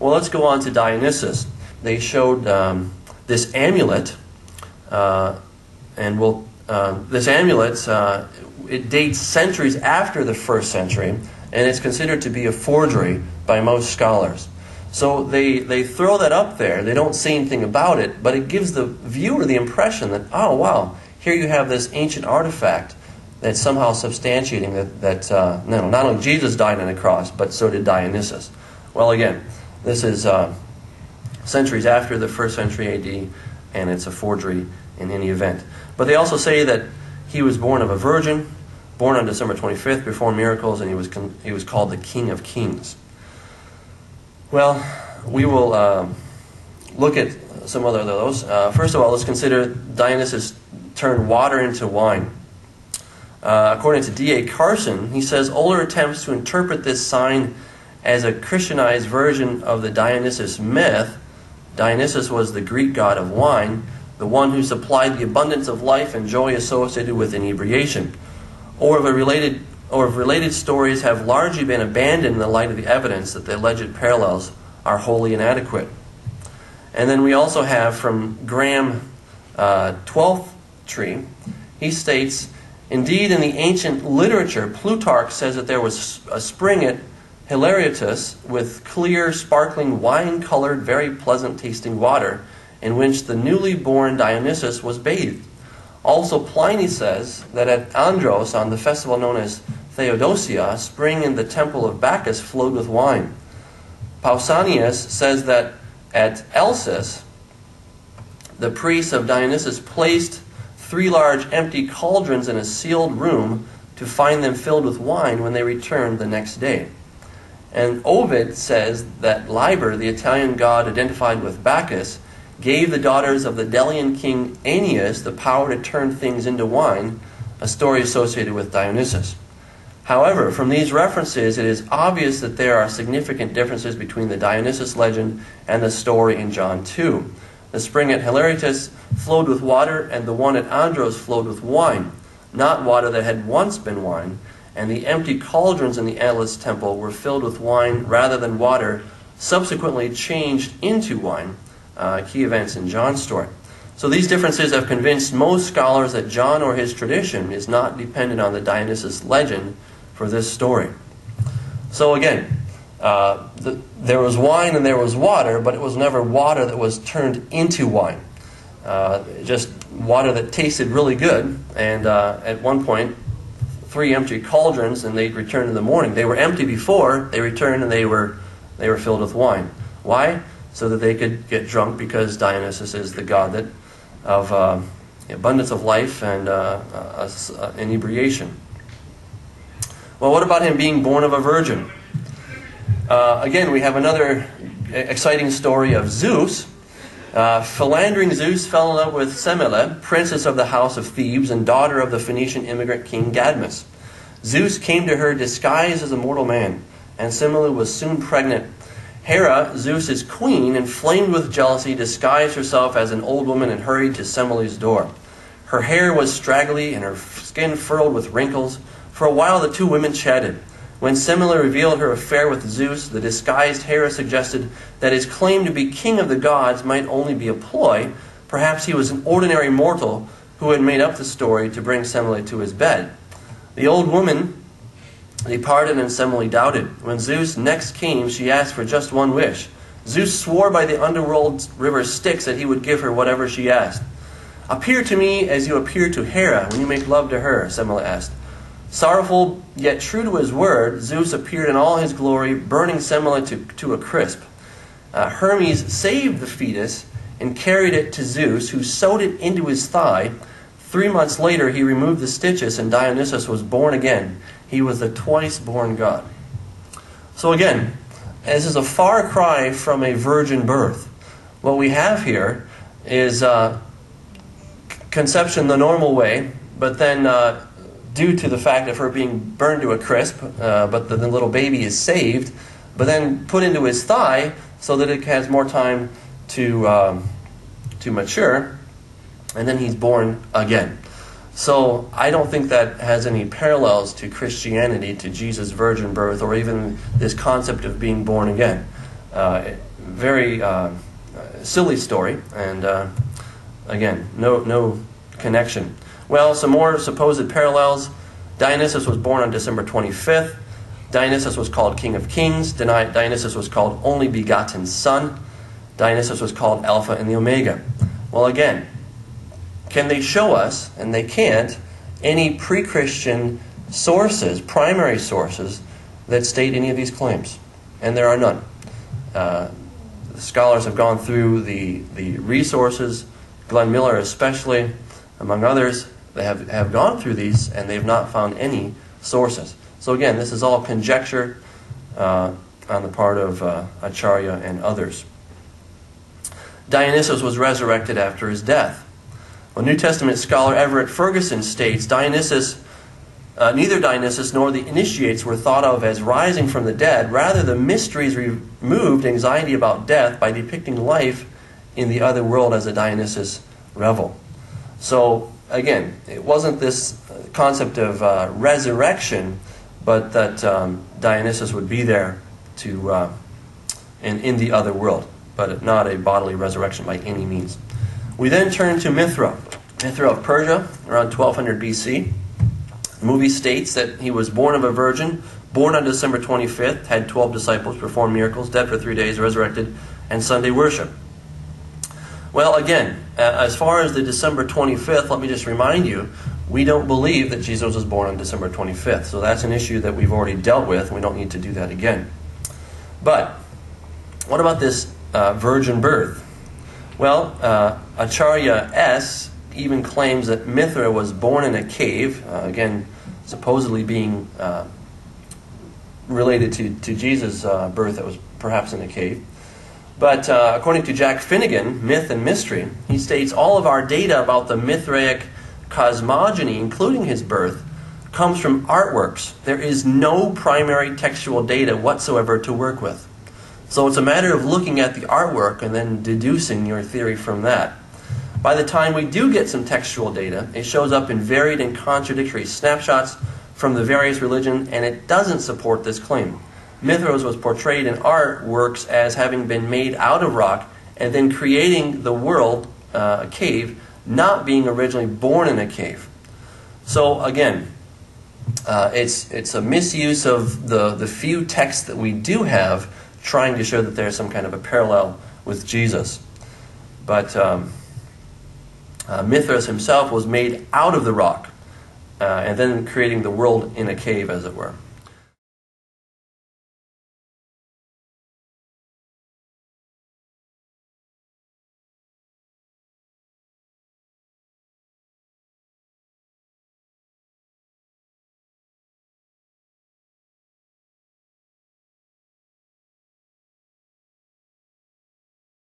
Well, let's go on to Dionysus. They showed this amulet, this amulet, it dates centuries after the 1st century, and it's considered to be a forgery by most scholars. So they throw that up there. They don't say anything about it, but it gives the viewer the impression that, oh, wow, here you have this ancient artifact that's somehow substantiating that not only Jesus died on the cross, but so did Dionysus. Well, again, this is centuries after the 1st century AD, and it's a forgery in any event. But they also say that he was born of a virgin, born on December 25th, performed miracles, and he was called the King of Kings. Well, we will look at some other of those. First of all, let's consider Dionysus turned water into wine. According to D.A. Carson, he says older attempts to interpret this sign as a Christianized version of the Dionysus myth. Dionysus was the Greek god of wine, the one who supplied the abundance of life and joy associated with inebriation. Or if related stories have largely been abandoned in the light of the evidence that the alleged parallels are wholly inadequate. And then we also have from Graham 12th Tree, he states, indeed in the ancient literature, Plutarch says that there was a spring at Hilaritus with clear, sparkling, wine-colored, very pleasant-tasting water in which the newly born Dionysus was bathed. Also, Pliny says that at Andros, on the festival known as Theodosia, a spring in the temple of Bacchus flowed with wine. Pausanias says that at Elsis, the priests of Dionysus placed 3 large empty cauldrons in a sealed room to find them filled with wine when they returned the next day. And Ovid says that Liber, the Italian god identified with Bacchus, gave the daughters of the Delian king Aeneas the power to turn things into wine, a story associated with Dionysus. However, from these references, it is obvious that there are significant differences between the Dionysus legend and the story in John 2. The spring at Hilaritus flowed with water, and the one at Andros flowed with wine, not water that had once been wine, and the empty cauldrons in the Atlas temple were filled with wine rather than water, subsequently changed into wine, key events in John's story. So these differences have convinced most scholars that John or his tradition is not dependent on the Dionysus legend for this story. So again, there was wine and there was water, but it was never water that was turned into wine. Just water that tasted really good, and at one point, 3 empty cauldrons, and they'd return in the morning. They were empty before, they returned and they were filled with wine. Why? So that they could get drunk, because Dionysus is the god of abundance of life and inebriation. Well, what about him being born of a virgin? Again, we have another exciting story of Zeus. Philandering Zeus fell in love with Semele, princess of the house of Thebes and daughter of the Phoenician immigrant king Cadmus. Zeus came to her disguised as a mortal man, and Semele was soon pregnant. Hera, Zeus's queen, inflamed with jealousy, disguised herself as an old woman and hurried to Semele's door. Her hair was straggly and her skin furrowed with wrinkles. For a while the 2 women chatted. When Semele revealed her affair with Zeus, the disguised Hera suggested that his claim to be king of the gods might only be a ploy. Perhaps he was an ordinary mortal who had made up the story to bring Semele to his bed. The old woman departed, and Semele doubted. When Zeus next came, she asked for just one wish. Zeus swore by the underworld river Styx that he would give her whatever she asked. "Appear to me as you appear to Hera when you make love to her," Semele asked. Sorrowful, yet true to his word, Zeus appeared in all his glory, burning Semele to a crisp. Hermes saved the fetus and carried it to Zeus, who sewed it into his thigh. 3 months later, he removed the stitches, and Dionysus was born again. He was the twice-born god. So again, this is a far cry from a virgin birth. What we have here is conception the normal way, but then due to the fact of her being burned to a crisp, but the little baby is saved, but then put into his thigh so that it has more time to mature, and then he's born again. So I don't think that has any parallels to Christianity, to Jesus' virgin birth, or even this concept of being born again. Very silly story, and again, no connection. Well, some more supposed parallels. Dionysus was born on December 25th. Dionysus was called King of Kings. Dionysus was called Only Begotten Son. Dionysus was called Alpha and the Omega. Well, again, can they show us, and they can't, any pre-Christian sources, primary sources, that state any of these claims? And there are none. Scholars have gone through the resources, Glenn Miller especially, among others. They have gone through these, and they've not found any sources. So again, this is all conjecture on the part of Acharya and others. Dionysus was resurrected after his death. Well, New Testament scholar Everett Ferguson states, neither Dionysus nor the initiates were thought of as rising from the dead. Rather, the mysteries removed anxiety about death by depicting life in the other world as a Dionysus revel. So, again, it wasn't this concept of resurrection, but that Dionysus would be there in the other world, but not a bodily resurrection by any means. We then turn to Mithra. Mithra of Persia, around 1200 BC. The movie states that he was born of a virgin, born on December 25th, had 12 disciples, performed miracles, dead for 3 days, resurrected, and Sunday worship. Well, again, as far as the December 25th, let me just remind you, we don't believe that Jesus was born on December 25th. So that's an issue that we've already dealt with, and we don't need to do that again. But what about this virgin birth? Well, Acharya S. even claims that Mithra was born in a cave, again, supposedly being related to Jesus' birth that was perhaps in a cave. But according to Jack Finnegan, Myth and Mystery, he states all of our data about the Mithraic cosmogony, including his birth, comes from artworks. There is no primary textual data whatsoever to work with. So it's a matter of looking at the artwork and then deducing your theory from that. By the time we do get some textual data, it shows up in varied and contradictory snapshots from the various religions, and it doesn't support this claim. Mithras was portrayed in artworks as having been made out of rock and then creating the world, a cave, not being originally born in a cave. So again, it's a misuse of the few texts that we do have, trying to show that there's some kind of a parallel with Jesus. But Mithras himself was made out of the rock, and then creating the world in a cave, as it were.